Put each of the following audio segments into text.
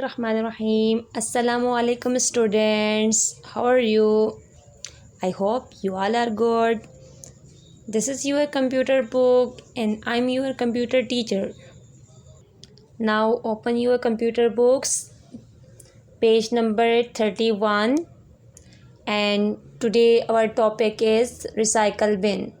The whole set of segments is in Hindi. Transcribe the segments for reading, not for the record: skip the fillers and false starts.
Bismillahirrahmanirrahim. Assalamu alaikum students. How are you? I hope you all are good. This is your computer book and I'm your computer teacher. Now open your computer books, page number 31, and today our topic is recycle bin.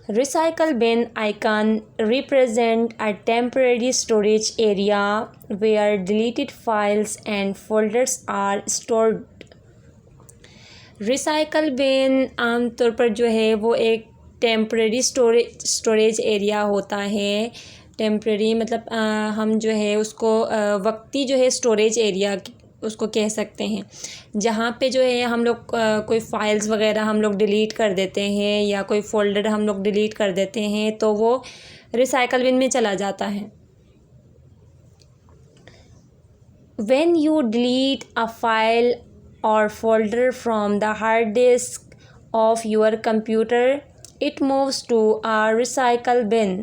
Recycle bin icon represent a temporary storage area where deleted files and folders are stored. Recycle bin आमतौर पर जो है वो एक टेम्परेरी स्टोरेज एरिया होता है। टेम्परेरी मतलब हम जो है उसको वक्ती जो है स्टोरेज एरिया उसको कह सकते हैं, जहाँ पे जो है हम लोग कोई फाइल्स वगैरह हम लोग डिलीट कर देते हैं या कोई फ़ोल्डर हम लोग डिलीट कर देते हैं तो वो रिसाइकल बिन में चला जाता है। When you delete a file or folder from the hard disk of your computer, it moves to a recycle bin.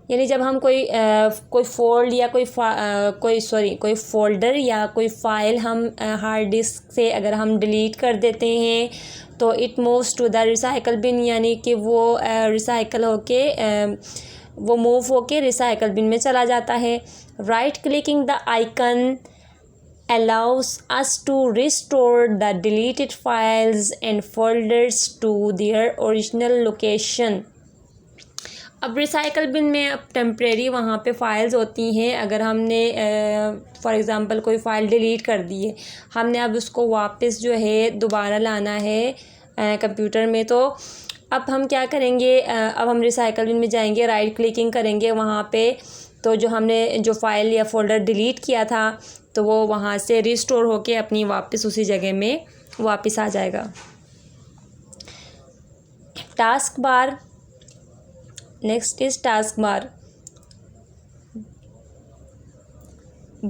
यानी जब हम कोई फ़ोल्डर या कोई फ़ाइल हम हार्ड डिस्क से अगर हम डिलीट कर देते हैं तो it moves to the recycle bin, यानी कि वो रिसाइकल होके वो मूव होके रिसाइकल बिन में चला जाता है। Right clicking the icon allows us to restore the deleted files and folders to their original location. अब रिसाइकल बिन में अब टेम्परेरी वहाँ पे फाइल्स होती हैं। अगर हमने फॉर एग्ज़ाम्पल कोई फ़ाइल डिलीट कर दी है, हमने अब उसको वापस जो है दोबारा लाना है कंप्यूटर में, तो अब हम क्या करेंगे, अब हम रिसाइकल बिन में जाएंगे, राइट क्लिकिंग करेंगे वहाँ पे, तो जो हमने जो फ़ाइल या फ़ोल्डर डिलीट किया था तो वो वहाँ से रिस्टोर होके अपनी वापस उसी जगह में वापस आ जाएगा। Task bar, next is task bar.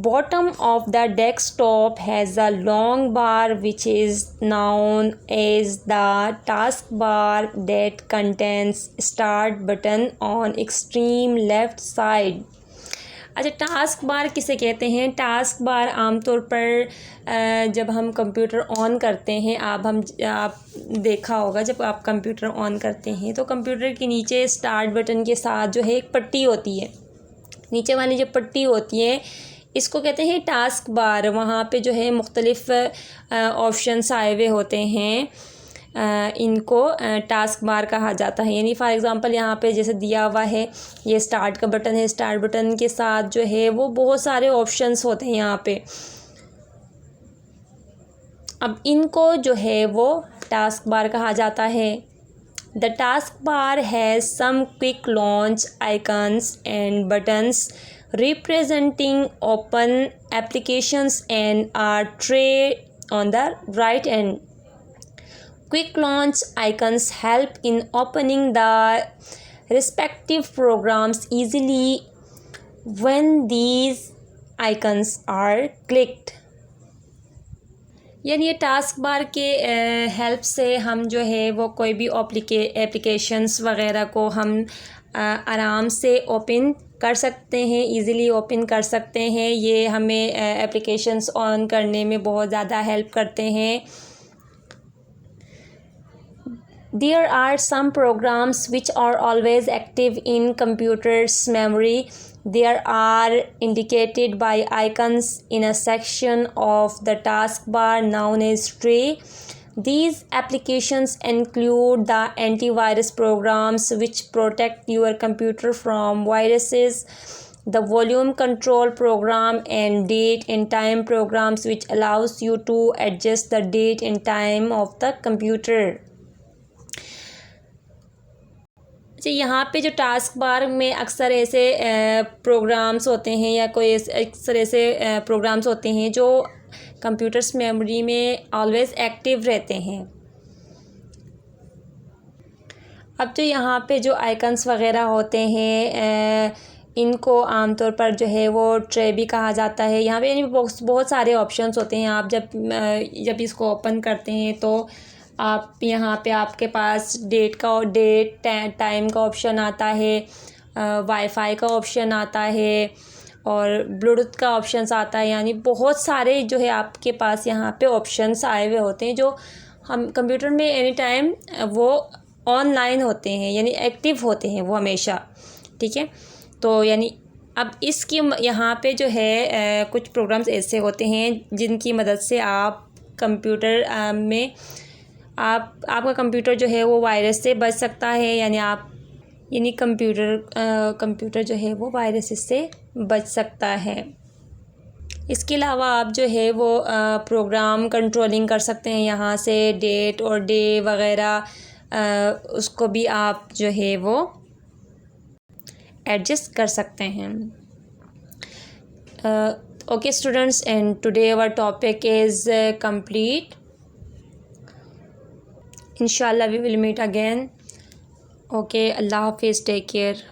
Bottom of the desktop has a long bar which is known as the taskbar that contains start button on extreme left side. अच्छा, टास्क बार किसे कहते हैं? टास्क बार आमतौर पर जब हम कंप्यूटर ऑन करते हैं, आप देखा होगा जब आप कंप्यूटर ऑन करते हैं तो कंप्यूटर के नीचे स्टार्ट बटन के साथ जो है एक पट्टी होती है, नीचे वाली जो पट्टी होती है इसको कहते हैं टास्क बार। वहाँ पे जो है मुख्तलिफ़ ऑप्शंस आए हुए होते हैं, इनको टास्क बार कहा जाता है। यानी फॉर एग्ज़ाम्पल यहाँ पे जैसे दिया हुआ है ये स्टार्ट का बटन है, स्टार्ट बटन के साथ जो है वो बहुत सारे ऑप्शंस होते हैं यहाँ पे। अब इनको जो है वो टास्क बार कहा जाता है। The task bar has some quick launch icons and buttons representing open applications and a tray on the right end. Quick launch icons help in opening the respective programs easily when these icons are clicked. यानी ये टास्क बार के हेल्प से हम जो है वो कोई भी एप्लीकेशंस वगैरह को हम आराम से ओपन कर सकते हैं, इजीली ओपन कर सकते हैं। ये हमें एप्लीकेशंस ऑन करने में बहुत ज़्यादा हेल्प करते हैं। There are some programs which are always active in computer's memory. They are indicated by icons in a section of the taskbar known as tray. These applications include the antivirus programs which protect your computer from viruses, the volume control program, and date and time programs which allows you to adjust the date and time of the computer. अच्छा, यहाँ पे जो टास्क बार में अक्सर ऐसे प्रोग्राम्स होते हैं या कोई अक्सर ऐसे प्रोग्राम्स होते हैं जो कंप्यूटर्स मेमोरी में ऑलवेज़ एक्टिव रहते हैं। अब जो यहाँ पे जो आइकन्स वगैरह होते हैं इनको आमतौर पर जो है वो ट्रे भी कहा जाता है। यहाँ पे यानी बहुत सारे ऑप्शंस होते हैं। आप जब इसको ओपन करते हैं तो आप यहाँ पे आपके पास डेट टाइम का ऑप्शन आता है, वाईफाई का ऑप्शन आता है और ब्लूटूथ का ऑप्शंस आता है, यानी बहुत सारे जो है आपके पास यहाँ पे ऑप्शंस आए हुए होते हैं जो हम कंप्यूटर में एनी टाइम वो ऑनलाइन होते हैं, यानी एक्टिव होते हैं वो हमेशा। ठीक है, तो यानी अब इसकी यहाँ पे जो है कुछ प्रोग्राम्स ऐसे होते हैं जिनकी मदद से आप कंप्यूटर में आपका कंप्यूटर जो है वो वायरस से बच सकता है, यानी कंप्यूटर जो है वो वायरस से बच सकता है। इसके अलावा आप जो है वो प्रोग्राम कंट्रोलिंग कर सकते हैं, यहाँ से डेट और डे वगैरह उसको भी आप जो है वो एडजस्ट कर सकते हैं। Okay students, and today our topic is complete. इंशाल्लाह we will meet again. Okay, अल्लाह हाफिज़, टेक केयर।